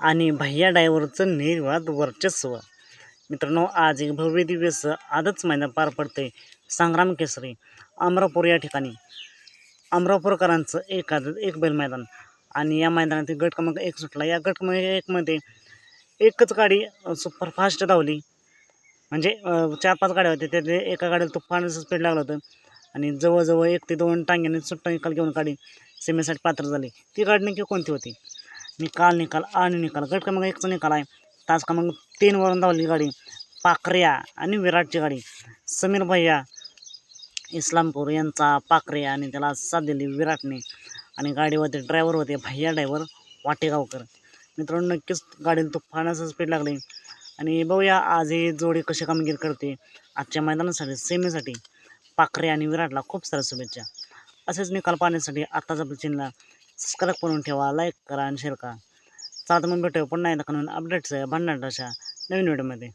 आणि भैया डायव्हरचं निर्वाद वर्चस्व. मित्रांनो, आज एक भव्य दिवस आजच मैदान पार पडते. संग्राम केसरी अमरापूर या ठिकाणी अमरापूरकरांचं एक बैल मैदान आणि या मैदानातील गट क्रमांक 1 सुटला. या गट क्रमांक 1 मध्ये एकच गाडी सुपरफास्ट धावली. म्हणजे 4-5 गाड्या होत्या, त्यातल्या एका गाडीला तुफानचं स्पीड लागलं होतं आणि जवळजवळ 1 ते 2 टांग्याने सुट्टा निकाल घेऊन गाडी सेमीसाठी पात्र झाली. ती गाडी नेमकी कोणती होती? निकाल आणि निकाल. गट क्रमांक 1चा निकाल आहे. तास क्रमांक 3 वरून धावली गाडी पाखऱ्या आणि विराटची गाडी. समीर भैया इस्लामपूर यांचा पाखऱ्या आणि त्याला साथ दिली विराटने आणि गाडीवरती ड्रायव्हर होते भैया ड्रायव्हर वाटेगावकर. मित्रांनो, नक्कीच गाडीला तुफानाचं स्पीड लागले आणि बघूया आज ही जोडी कशी कामगिरी करते. आजच्या मैदानासाठी सेमीसाठी पाखरे आणि विराटला खूप साऱ्या शुभेच्छा. असेच निकाल पाहण्यासाठी आत्ताच आपल्या चॅनलला सबस्क्राईब करून ठेवा, लाईक करा आणि शेअर करा. चला तर मग भेटूया पुन्हा एकदा काढून अपडेट्स आहे भांडणाट अशा नवीन व्हिडिओमध्ये.